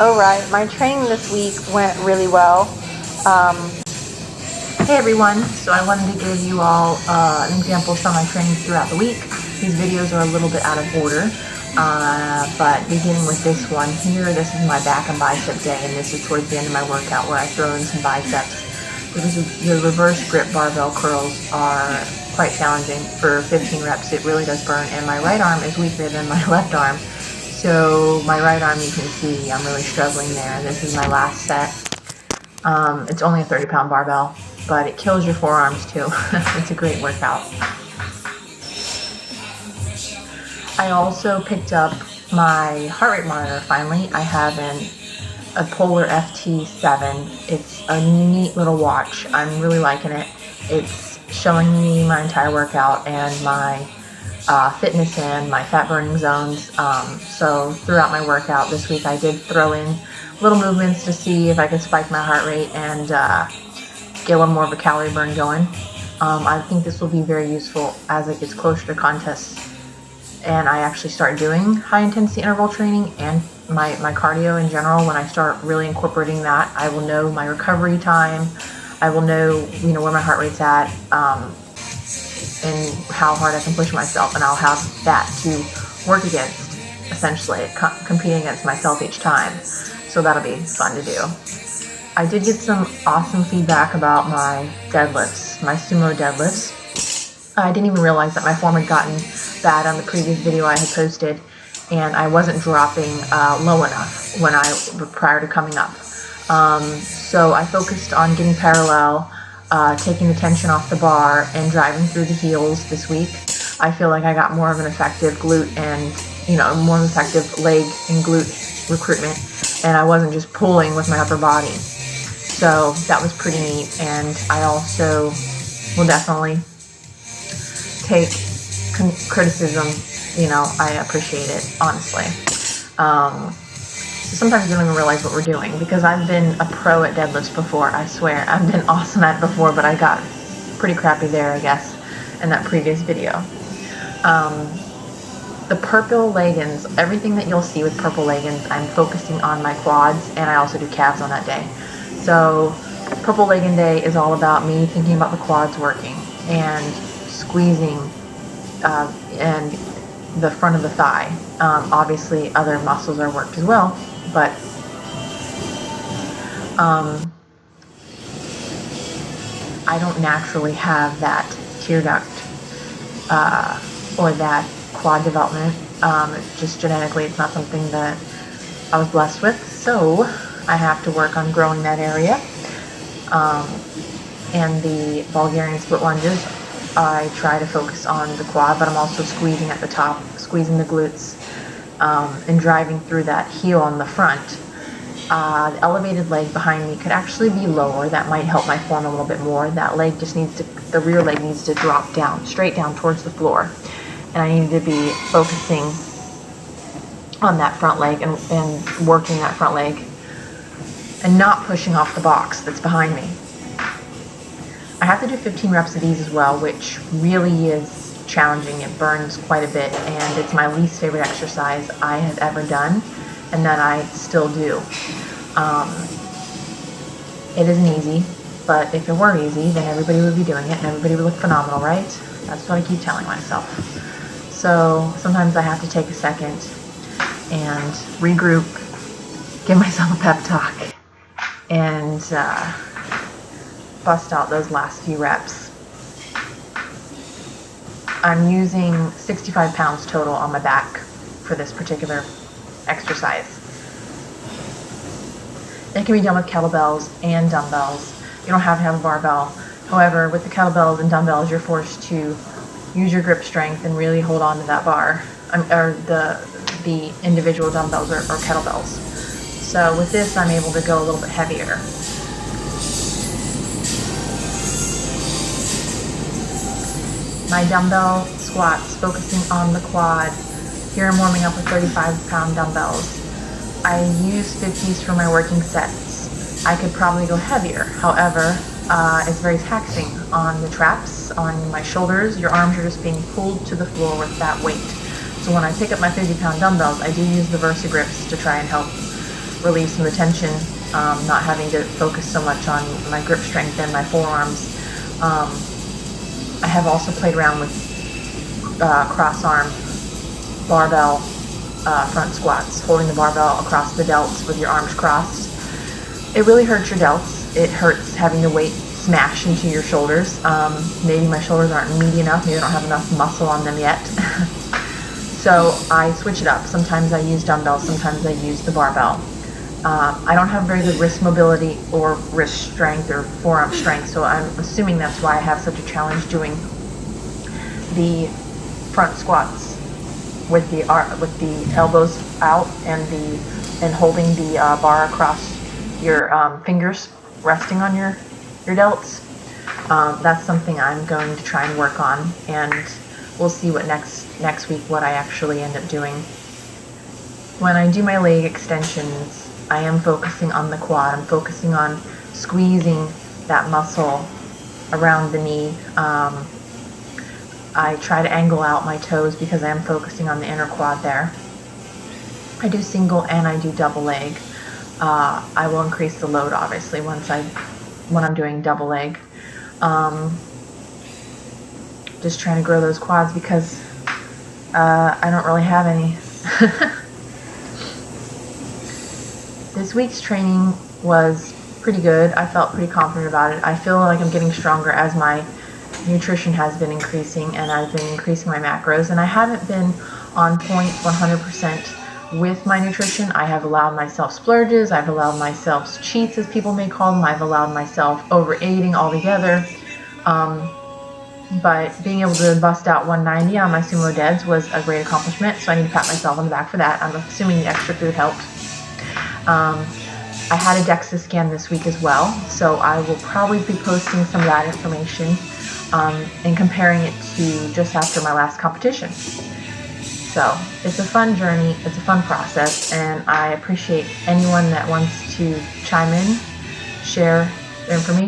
Alright, my training this week went really well. Um, Hey everyone, so I wanted to give you all an example of some of my trainings throughout the week. These videos are a little bit out of order, but beginning with this one here, this is my back and bicep day, and this is towards the end of my workout where I throw in some biceps. The reverse grip barbell curls are quite challenging. For 15 reps, it really does burn, and my right arm is weaker than my left arm. So my right arm, you can see I'm really struggling there. This is my last set. It's only a 30-pound barbell, but it kills your forearms too. It's a great workout. I also picked up my heart rate monitor finally. I have a Polar FT7. It's a neat little watch. I'm really liking it. It's showing me my entire workout and my fitness and my fat burning zones. So throughout my workout this week, I did throw in little movements to see if I could spike my heart rate and get a little more of a calorie burn going. I think this will be very useful as it gets closer to contests and I actually start doing high intensity interval training and my cardio in general. When I start really incorporating that, I will know my recovery time. I will know, where my heart rate's at, and how hard I can push myself, and I'll have that to work against, essentially, competing against myself each time. So that'll be fun to do. I did get some awesome feedback about my deadlifts, my sumo deadlifts. I didn't even realize that my form had gotten bad on the previous video I had posted, and I wasn't dropping low enough prior to coming up. So I focused on getting parallel, taking the tension off the bar, and driving through the heels this week. I feel like I got more of an effective glute and, more of an effective leg and glute recruitment, and I wasn't just pulling with my upper body. So that was pretty neat, and I also will definitely take criticism. I appreciate it, honestly. Sometimes we don't even realize what we're doing, because I've been a pro at deadlifts before, I swear. I've been awesome at it before, but I got pretty crappy there, I guess, in that previous video. The purple leggings, everything that you'll see with purple leggings, I'm focusing on my quads, and I also do calves on that day. So purple legging day is all about me thinking about the quads working and squeezing and the front of the thigh. Obviously other muscles are worked as well, but I don't naturally have that tear duct or that quad development. Just genetically, it's not something that I was blessed with, so I have to work on growing that area. And the Bulgarian split lunges, I try to focus on the quad, but I'm also squeezing at the top, squeezing the glutes, and driving through that heel on the front. The elevated leg behind me could actually be lower. That might help my form a little bit more. That leg just the rear leg needs to drop down, straight down towards the floor. And I need to be focusing on that front leg and working that front leg and not pushing off the box that's behind me. I have to do 15 reps of these as well, which really is challenging. It burns quite a bit, and it's my least favorite exercise I have ever done, and that I still do. It isn't easy, but if it were easy, then everybody would be doing it, and everybody would look phenomenal, right? That's what I keep telling myself. So sometimes I have to take a second and regroup, give myself a pep talk, and bust out those last few reps. I'm using 65 pounds total on my back for this particular exercise. It can be done with kettlebells and dumbbells. You don't have to have a barbell. However, with the kettlebells and dumbbells, you're forced to use your grip strength and really hold on to that bar, or the individual dumbbells or kettlebells. So with this, I'm able to go a little bit heavier. My dumbbell squats, focusing on the quad. Here I'm warming up with 35-pound dumbbells. I use 50s for my working sets. I could probably go heavier. However, it's very taxing on the traps, on my shoulders. Your arms are just being pulled to the floor with that weight. So when I pick up my 50-pound dumbbells, I do use the Versa grips to try and help relieve some of the tension, not having to focus so much on my grip strength and my forearms. I have also played around with cross-arm barbell front squats, holding the barbell across the delts with your arms crossed. It really hurts your delts. It hurts having the weight smash into your shoulders. Maybe my shoulders aren't meaty enough, maybe I don't have enough muscle on them yet. So I switch it up. Sometimes I use dumbbells, sometimes I use the barbell. I don't have very good wrist mobility or wrist strength or forearm strength, so I'm assuming that's why I have such a challenge doing the front squats with the elbows out and holding the bar across your fingers, resting on your delts. That's something I'm going to try and work on, and we'll see what next week what I actually end up doing. When I do my leg extensions, I am focusing on the quad. I'm focusing on squeezing that muscle around the knee. I try to angle out my toes because I am focusing on the inner quad there. I do single and I do double leg. I will increase the load obviously when I'm doing double leg. Just trying to grow those quads because I don't really have any. This week's training was pretty good. I felt pretty confident about it. I feel like I'm getting stronger as my nutrition has been increasing and I've been increasing my macros, and I haven't been on point 100% with my nutrition. I have allowed myself splurges, I've allowed myself cheats as people may call them, I've allowed myself overeating altogether. But being able to bust out 190 on my sumo deads was a great accomplishment, so I need to pat myself on the back for that. I'm assuming the extra food helped. I had a DEXA scan this week as well, so I will probably be posting some of that information and comparing it to just after my last competition. So it's a fun journey, it's a fun process, and I appreciate anyone that wants to chime in, share their information.